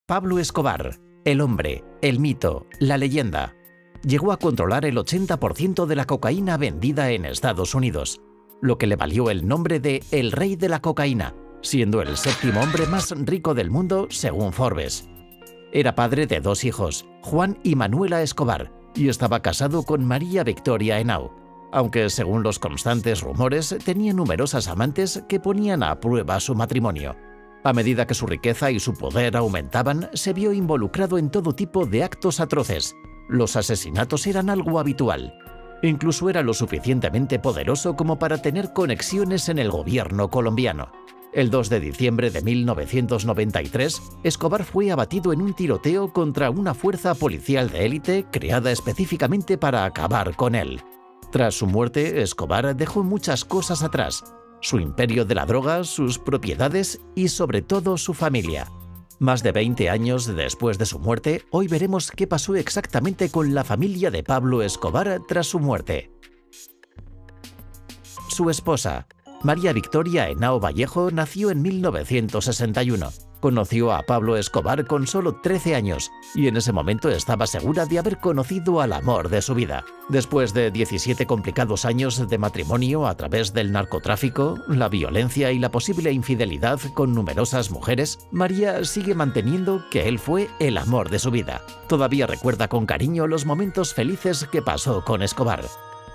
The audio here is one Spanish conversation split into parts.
Pablo Escobar, el hombre, el mito, la leyenda. Llegó a controlar el 80% de la cocaína vendida en Estados Unidos, lo que le valió el nombre de El Rey de la Cocaína, siendo el séptimo hombre más rico del mundo según Forbes. Era padre de 2 hijos, Juan y Manuela Escobar, y estaba casado con María Victoria Henao, aunque según los constantes rumores tenía numerosas amantes que ponían a prueba su matrimonio. A medida que su riqueza y su poder aumentaban, se vio involucrado en todo tipo de actos atroces. Los asesinatos eran algo habitual. Incluso era lo suficientemente poderoso como para tener conexiones en el gobierno colombiano. El 2 de diciembre de 1993, Escobar fue abatido en un tiroteo contra una fuerza policial de élite creada específicamente para acabar con él. Tras su muerte, Escobar dejó muchas cosas atrás: su imperio de la droga, sus propiedades y sobre todo su familia. Más de 20 años después de su muerte, hoy veremos qué pasó exactamente con la familia de Pablo Escobar tras su muerte. Su esposa, María Victoria Henao Vallejo, nació en 1961. Conoció a Pablo Escobar con solo 13 años y en ese momento estaba segura de haber conocido al amor de su vida. Después de 17 complicados años de matrimonio a través del narcotráfico, la violencia y la posible infidelidad con numerosas mujeres, María sigue manteniendo que él fue el amor de su vida. Todavía recuerda con cariño los momentos felices que pasó con Escobar.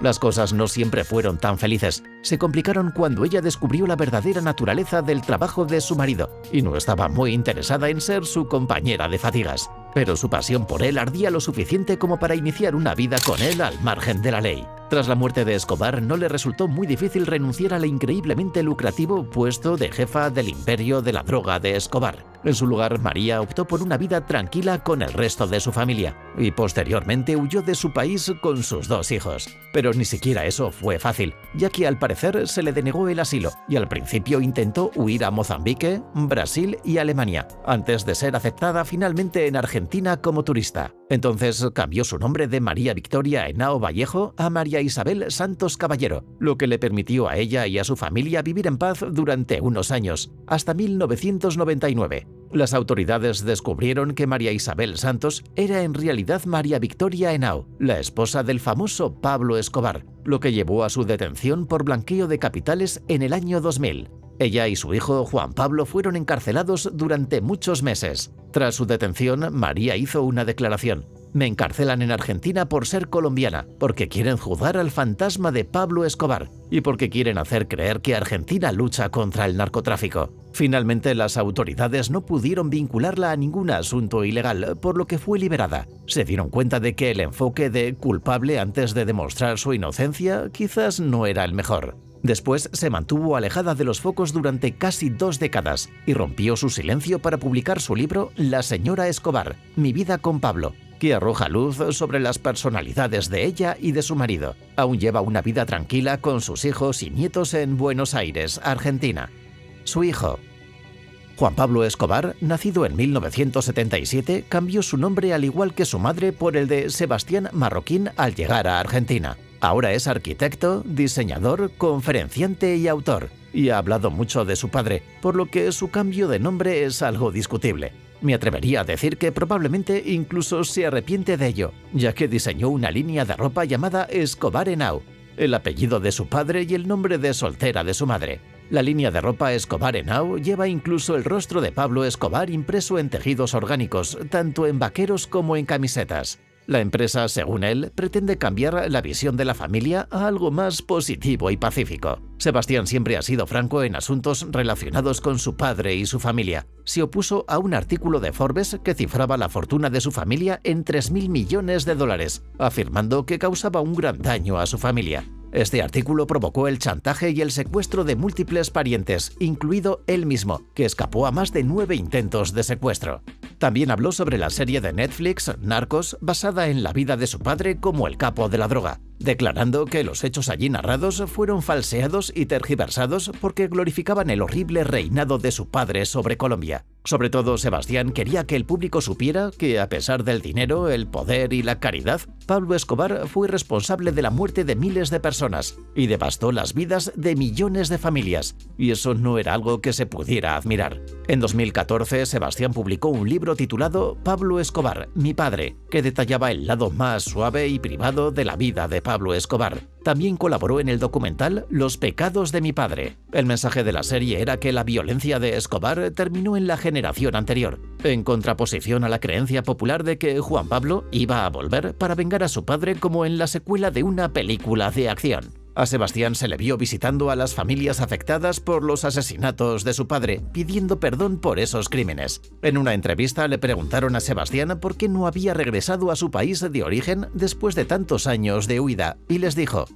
Las cosas no siempre fueron tan felices. Se complicaron cuando ella descubrió la verdadera naturaleza del trabajo de su marido y no estaba muy interesada en ser su compañera de fatigas. Pero su pasión por él ardía lo suficiente como para iniciar una vida con él al margen de la ley. Tras la muerte de Escobar, no le resultó muy difícil renunciar al increíblemente lucrativo puesto de jefa del imperio de la droga de Escobar. En su lugar, María optó por una vida tranquila con el resto de su familia y posteriormente huyó de su país con sus 2 hijos. Pero ni siquiera eso fue fácil, ya que al parecer se le denegó el asilo y al principio intentó huir a Mozambique, Brasil y Alemania, antes de ser aceptada finalmente en Argentina como turista. Entonces cambió su nombre de María Victoria Henao Vallejo a María Isabel Santos Caballero, lo que le permitió a ella y a su familia vivir en paz durante unos años, hasta 1999. Las autoridades descubrieron que María Isabel Santos era en realidad María Victoria Henao, la esposa del famoso Pablo Escobar, lo que llevó a su detención por blanqueo de capitales en el año 2000. Ella y su hijo Juan Pablo fueron encarcelados durante muchos meses. Tras su detención, María hizo una declaración: "Me encarcelan en Argentina por ser colombiana, porque quieren juzgar al fantasma de Pablo Escobar y porque quieren hacer creer que Argentina lucha contra el narcotráfico". Finalmente, las autoridades no pudieron vincularla a ningún asunto ilegal, por lo que fue liberada. Se dieron cuenta de que el enfoque de culpable antes de demostrar su inocencia quizás no era el mejor. Después se mantuvo alejada de los focos durante casi 2 décadas y rompió su silencio para publicar su libro La señora Escobar, Mi vida con Pablo, que arroja luz sobre las personalidades de ella y de su marido. Aún lleva una vida tranquila con sus hijos y nietos en Buenos Aires, Argentina. Su hijo, Juan Pablo Escobar, nacido en 1977, cambió su nombre al igual que su madre por el de Sebastián Marroquín al llegar a Argentina. Ahora es arquitecto, diseñador, conferenciante y autor, y ha hablado mucho de su padre, por lo que su cambio de nombre es algo discutible. Me atrevería a decir que probablemente incluso se arrepiente de ello, ya que diseñó una línea de ropa llamada Escobar Henao, el apellido de su padre y el nombre de soltera de su madre. La línea de ropa Escobar Henao lleva incluso el rostro de Pablo Escobar impreso en tejidos orgánicos, tanto en vaqueros como en camisetas. La empresa, según él, pretende cambiar la visión de la familia a algo más positivo y pacífico. Sebastián siempre ha sido franco en asuntos relacionados con su padre y su familia. Se opuso a un artículo de Forbes que cifraba la fortuna de su familia en $3.000 millones, afirmando que causaba un gran daño a su familia. Este artículo provocó el chantaje y el secuestro de múltiples parientes, incluido él mismo, que escapó a más de 9 intentos de secuestro. También habló sobre la serie de Netflix, Narcos, basada en la vida de su padre como el capo de la droga, declarando que los hechos allí narrados fueron falseados y tergiversados porque glorificaban el horrible reinado de su padre sobre Colombia. Sobre todo, Sebastián quería que el público supiera que, a pesar del dinero, el poder y la caridad, Pablo Escobar fue responsable de la muerte de miles de personas y devastó las vidas de millones de familias, y eso no era algo que se pudiera admirar. En 2014, Sebastián publicó un libro titulado Pablo Escobar, mi padre, que detallaba el lado más suave y privado de la vida de Pablo Escobar. También colaboró en el documental Los pecados de mi padre. El mensaje de la serie era que la violencia de Escobar terminó en la generación anterior, en contraposición a la creencia popular de que Juan Pablo iba a volver para vengar a su padre como en la secuela de una película de acción. A Sebastián se le vio visitando a las familias afectadas por los asesinatos de su padre, pidiendo perdón por esos crímenes. En una entrevista le preguntaron a Sebastián por qué no había regresado a su país de origen después de tantos años de huida, y les dijo: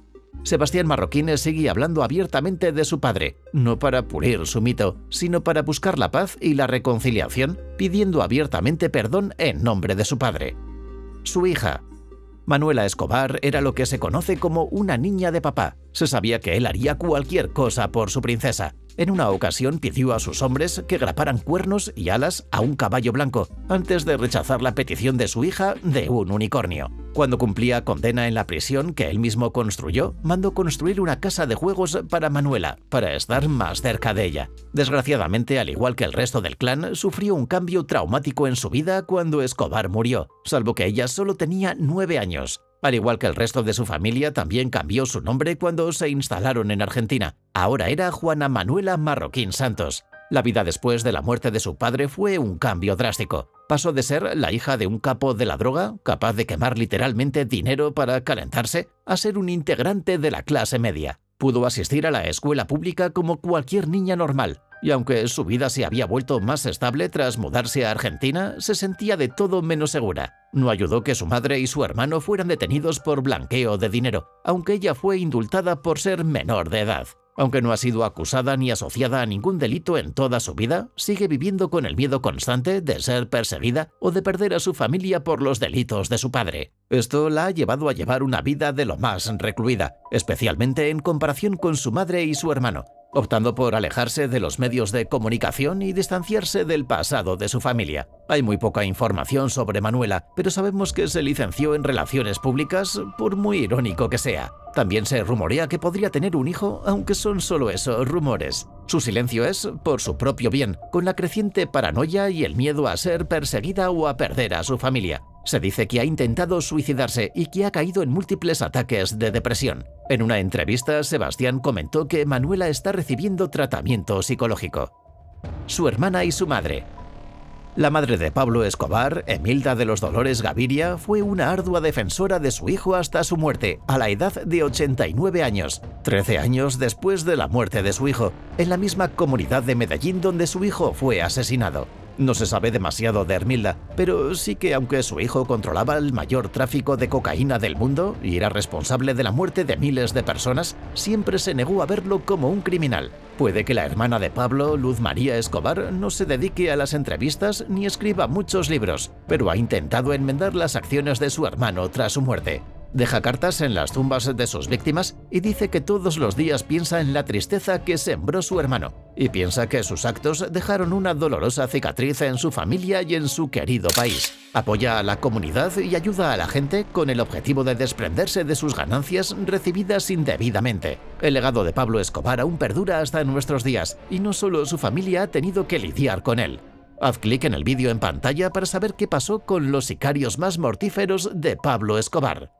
Sebastián Marroquín sigue hablando abiertamente de su padre, no para pulir su mito, sino para buscar la paz y la reconciliación, pidiendo abiertamente perdón en nombre de su padre. Su hija Manuela Escobar era lo que se conoce como una niña de papá. Se sabía que él haría cualquier cosa por su princesa. En una ocasión pidió a sus hombres que graparan cuernos y alas a un caballo blanco, antes de rechazar la petición de su hija de un unicornio. Cuando cumplía condena en la prisión que él mismo construyó, mandó construir una casa de juegos para Manuela, para estar más cerca de ella. Desgraciadamente, al igual que el resto del clan, sufrió un cambio traumático en su vida cuando Escobar murió, salvo que ella solo tenía 9 años. Al igual que el resto de su familia, también cambió su nombre cuando se instalaron en Argentina. Ahora era Juana Manuela Marroquín Santos. La vida después de la muerte de su padre fue un cambio drástico. Pasó de ser la hija de un capo de la droga, capaz de quemar literalmente dinero para calentarse, a ser un integrante de la clase media. Pudo asistir a la escuela pública como cualquier niña normal, y aunque su vida se había vuelto más estable tras mudarse a Argentina, se sentía de todo menos segura. No ayudó que su madre y su hermano fueran detenidos por blanqueo de dinero, aunque ella fue indultada por ser menor de edad. Aunque no ha sido acusada ni asociada a ningún delito en toda su vida, sigue viviendo con el miedo constante de ser perseguida o de perder a su familia por los delitos de su padre. Esto la ha llevado a llevar una vida de lo más recluida, especialmente en comparación con su madre y su hermano, optando por alejarse de los medios de comunicación y distanciarse del pasado de su familia. Hay muy poca información sobre Manuela, pero sabemos que se licenció en Relaciones Públicas, por muy irónico que sea. También se rumorea que podría tener un hijo, aunque son solo eso, rumores. Su silencio es por su propio bien, con la creciente paranoia y el miedo a ser perseguida o a perder a su familia. Se dice que ha intentado suicidarse y que ha caído en múltiples ataques de depresión. En una entrevista, Sebastián comentó que Manuela está recibiendo tratamiento psicológico. Su hermana y su madre. La madre de Pablo Escobar, Emilda de los Dolores Gaviria, fue una ardua defensora de su hijo hasta su muerte, a la edad de 89 años, 13 años después de la muerte de su hijo, en la misma comunidad de Medellín donde su hijo fue asesinado. No se sabe demasiado de Hermilda, pero sí que aunque su hijo controlaba el mayor tráfico de cocaína del mundo y era responsable de la muerte de miles de personas, siempre se negó a verlo como un criminal. Puede que la hermana de Pablo, Luz María Escobar, no se dedique a las entrevistas ni escriba muchos libros, pero ha intentado enmendar las acciones de su hermano tras su muerte. Deja cartas en las tumbas de sus víctimas y dice que todos los días piensa en la tristeza que sembró su hermano y piensa que sus actos dejaron una dolorosa cicatriz en su familia y en su querido país. Apoya a la comunidad y ayuda a la gente con el objetivo de desprenderse de sus ganancias recibidas indebidamente. El legado de Pablo Escobar aún perdura hasta nuestros días y no solo su familia ha tenido que lidiar con él. Haz clic en el vídeo en pantalla para saber qué pasó con los sicarios más mortíferos de Pablo Escobar.